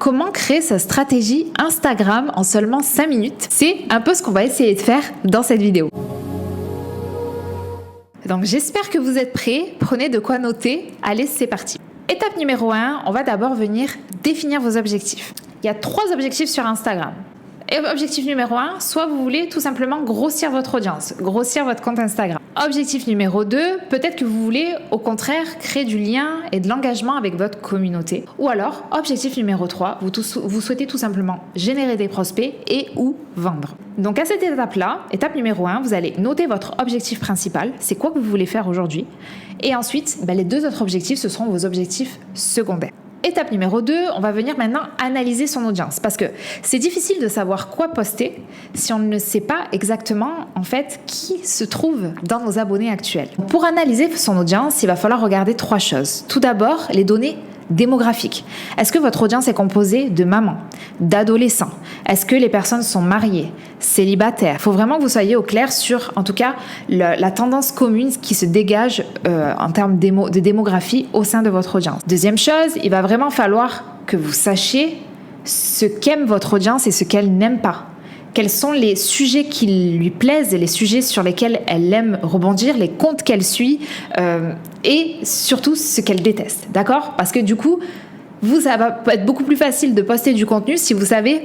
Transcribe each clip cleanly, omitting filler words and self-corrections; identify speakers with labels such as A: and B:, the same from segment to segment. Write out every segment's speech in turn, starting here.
A: comment créer sa stratégie Instagram en seulement 5 minutes. C'est un peu ce qu'on va essayer de faire dans cette vidéo. Donc j'espère que vous êtes prêts, prenez de quoi noter, allez c'est parti. Étape numéro 1, on va d'abord venir définir vos objectifs. Il y a 3 objectifs sur Instagram. Et objectif numéro 1, soit vous voulez tout simplement grossir votre audience, grossir votre compte Instagram. Objectif numéro 2, peut-être que vous voulez au contraire créer du lien et de l'engagement avec votre communauté. Ou alors, objectif numéro 3, vous souhaitez tout simplement générer des prospects et ou vendre. Donc à cette étape-là, étape numéro 1, vous allez noter votre objectif principal, c'est quoi que vous voulez faire aujourd'hui. Et ensuite, les 2 autres objectifs, ce seront vos objectifs secondaires. Étape numéro 2, on va venir maintenant analyser son audience parce que c'est difficile de savoir quoi poster si on ne sait pas exactement en fait qui se trouve dans nos abonnés actuels. Pour analyser son audience, il va falloir regarder 3 choses. Tout d'abord, les données démographique. Est-ce que votre audience est composée de mamans, d'adolescents? Est-ce que les personnes sont mariées, célibataires? Il faut vraiment que vous soyez au clair sur, en tout cas, la tendance commune qui se dégage en termes de démographie au sein de votre audience. Deuxième chose, il va vraiment falloir que vous sachiez ce qu'aime votre audience et ce qu'elle n'aime pas. Quels sont les sujets qui lui plaisent et les sujets sur lesquels elle aime rebondir, les comptes qu'elle suit et surtout ce qu'elle déteste, d'accord? Parce que du coup, ça va être beaucoup plus facile de poster du contenu si vous savez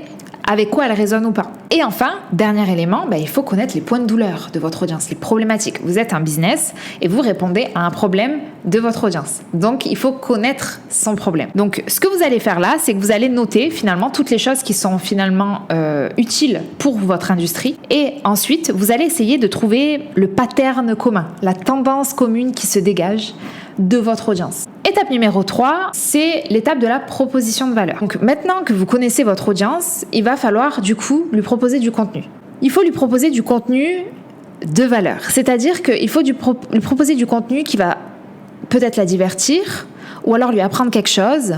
A: avec quoi elle résonne ou pas. Et enfin, dernier élément, il faut connaître les points de douleur de votre audience, les problématiques. Vous êtes un business et vous répondez à un problème de votre audience. Donc, il faut connaître son problème. Donc, ce que vous allez faire là, c'est que vous allez noter finalement toutes les choses qui sont finalement utiles pour votre industrie. Et ensuite, vous allez essayer de trouver le pattern commun, la tendance commune qui se dégage de votre audience. Étape numéro 3, c'est l'étape de la proposition de valeur. Donc maintenant que vous connaissez votre audience, il va falloir du coup lui proposer du contenu. Il faut lui proposer du contenu de valeur. C'est-à-dire qu'il faut lui proposer du contenu qui va peut-être la divertir ou alors lui apprendre quelque chose,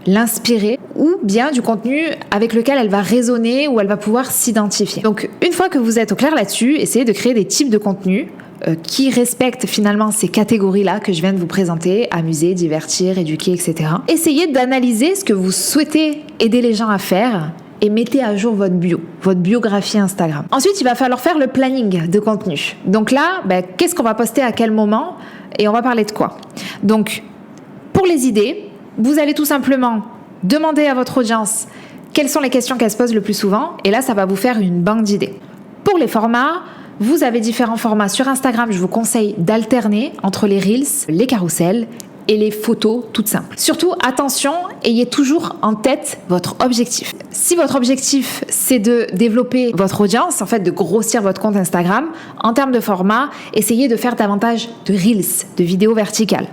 A: l'inspirer ou bien du contenu avec lequel elle va résonner ou elle va pouvoir s'identifier. Donc une fois que vous êtes au clair là-dessus, essayez de créer des types de contenus qui respectent finalement ces catégories-là que je viens de vous présenter, amuser, divertir, éduquer, etc. Essayez d'analyser ce que vous souhaitez aider les gens à faire et mettez à jour votre biographie Instagram. Ensuite, il va falloir faire le planning de contenu. Donc là, qu'est-ce qu'on va poster à quel moment et on va parler de quoi? Donc, pour les idées, vous allez tout simplement demander à votre audience quelles sont les questions qu'elle se pose le plus souvent et là, ça va vous faire une banque d'idées. Pour les formats, vous avez différents formats sur Instagram. Je vous conseille d'alterner entre les Reels, les carousels et les photos toutes simples. Surtout, attention, ayez toujours en tête votre objectif. Si votre objectif, c'est de développer votre audience, en fait, de grossir votre compte Instagram, en termes de format, essayez de faire davantage de Reels, de vidéos verticales.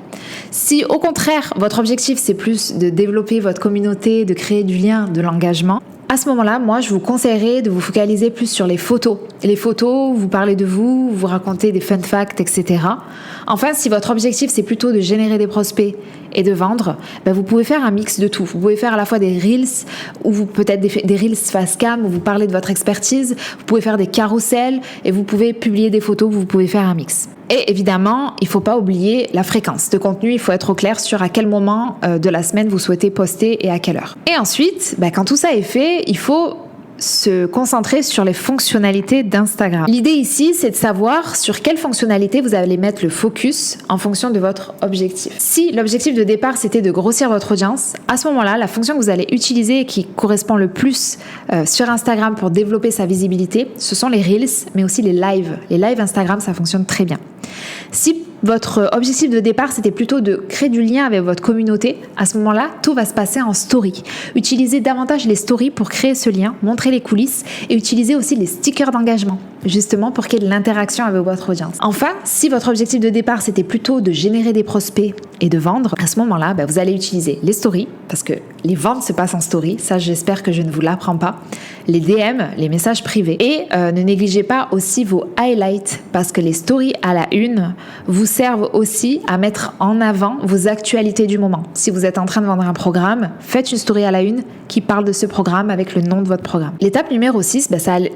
A: Si, au contraire, votre objectif, c'est plus de développer votre communauté, de créer du lien, de l'engagement, à ce moment-là, moi, je vous conseillerais de vous focaliser plus sur les photos. Les photos, vous parlez de vous, vous racontez des fun facts, etc. Enfin, si votre objectif, c'est plutôt de générer des prospects et de vendre, vous pouvez faire un mix de tout. Vous pouvez faire à la fois des Reels, ou peut-être des Reels face cam, où vous parlez de votre expertise. Vous pouvez faire des carousels et vous pouvez publier des photos, vous pouvez faire un mix. Et évidemment, il ne faut pas oublier la fréquence de contenu. Il faut être au clair sur à quel moment de la semaine vous souhaitez poster et à quelle heure. Et ensuite, quand tout ça est fait, il faut se concentrer sur les fonctionnalités d'Instagram. L'idée ici, c'est de savoir sur quelles fonctionnalités vous allez mettre le focus en fonction de votre objectif. Si l'objectif de départ, c'était de grossir votre audience, à ce moment-là, la fonction que vous allez utiliser et qui correspond le plus sur Instagram pour développer sa visibilité, ce sont les Reels, mais aussi les lives. Les lives Instagram, ça fonctionne très bien. Si votre objectif de départ, c'était plutôt de créer du lien avec votre communauté, à ce moment-là, tout va se passer en story. Utilisez davantage les stories pour créer ce lien, montrer les coulisses et utilisez aussi les stickers d'engagement, justement pour qu'il y ait de l'interaction avec votre audience. Enfin, si votre objectif de départ, c'était plutôt de générer des prospects et de vendre, à ce moment-là, vous allez utiliser les stories, parce que les ventes se passent en story, ça j'espère que je ne vous l'apprends pas, les DM, les messages privés, et ne négligez pas aussi vos highlights, parce que les stories à la une vous servent aussi à mettre en avant vos actualités du moment. Si vous êtes en train de vendre un programme, faites une story à la une qui parle de ce programme avec le nom de votre programme. L'étape numéro 6,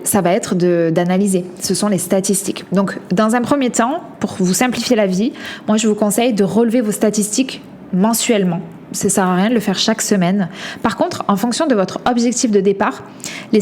A: ça va être d'analyser. Ce sont les statistiques. Donc, dans un premier temps, pour vous simplifier la vie, moi je vous conseille de relever vos statistiques mensuellement Ça sert à rien de le faire chaque semaine. Par contre, en fonction de votre objectif de départ, les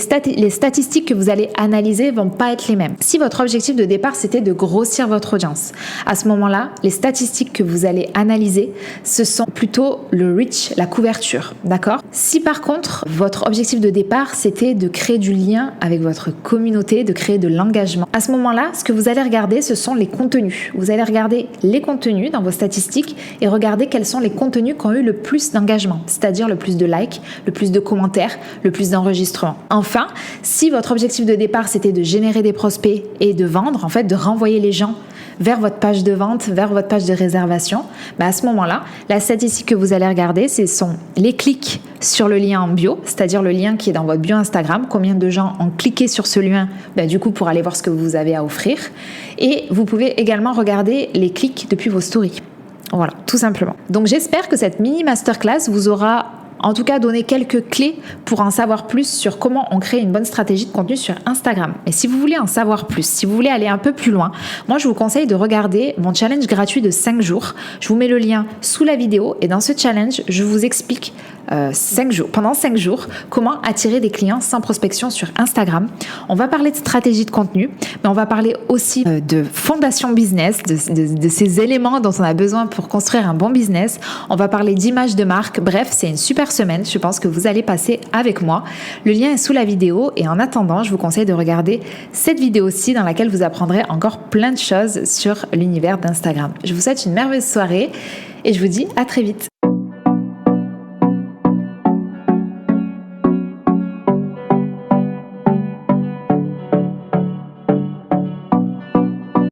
A: statistiques que vous allez analyser vont pas être les mêmes. Si votre objectif de départ, c'était de grossir votre audience, à ce moment-là, les statistiques que vous allez analyser, ce sont plutôt le reach, la couverture, d'accord? Si par contre, votre objectif de départ, c'était de créer du lien avec votre communauté, de créer de l'engagement, à ce moment-là, ce que vous allez regarder, ce sont les contenus. Vous allez regarder les contenus dans vos statistiques et regarder quels sont les contenus qui ont eu le plus d'engagement, c'est-à-dire le plus de likes, le plus de commentaires, le plus d'enregistrements. Enfin, si votre objectif de départ, c'était de générer des prospects et de vendre, en fait, de renvoyer les gens vers votre page de vente, vers votre page de réservation, à ce moment-là, la statistique que vous allez regarder, ce sont les clics sur le lien en bio, c'est-à-dire le lien qui est dans votre bio Instagram, combien de gens ont cliqué sur ce lien, du coup pour aller voir ce que vous avez à offrir. Et vous pouvez également regarder les clics depuis vos stories. Voilà, tout simplement. Donc j'espère que cette mini masterclass vous aura en tout cas donné quelques clés pour en savoir plus sur comment on crée une bonne stratégie de contenu sur Instagram. Et si vous voulez en savoir plus, si vous voulez aller un peu plus loin, moi je vous conseille de regarder mon challenge gratuit de 5 jours. Je vous mets le lien sous la vidéo et dans ce challenge, je vous explique pendant 5 jours, comment attirer des clients sans prospection sur Instagram. On va parler de stratégie de contenu, mais on va parler aussi de fondation business, de ces éléments dont on a besoin pour construire un bon business. On va parler d'image de marque. Bref, c'est une super semaine. Je pense que vous allez passer avec moi. Le lien est sous la vidéo et en attendant, je vous conseille de regarder cette vidéo-ci dans laquelle vous apprendrez encore plein de choses sur l'univers d'Instagram. Je vous souhaite une merveilleuse soirée et je vous dis à très vite.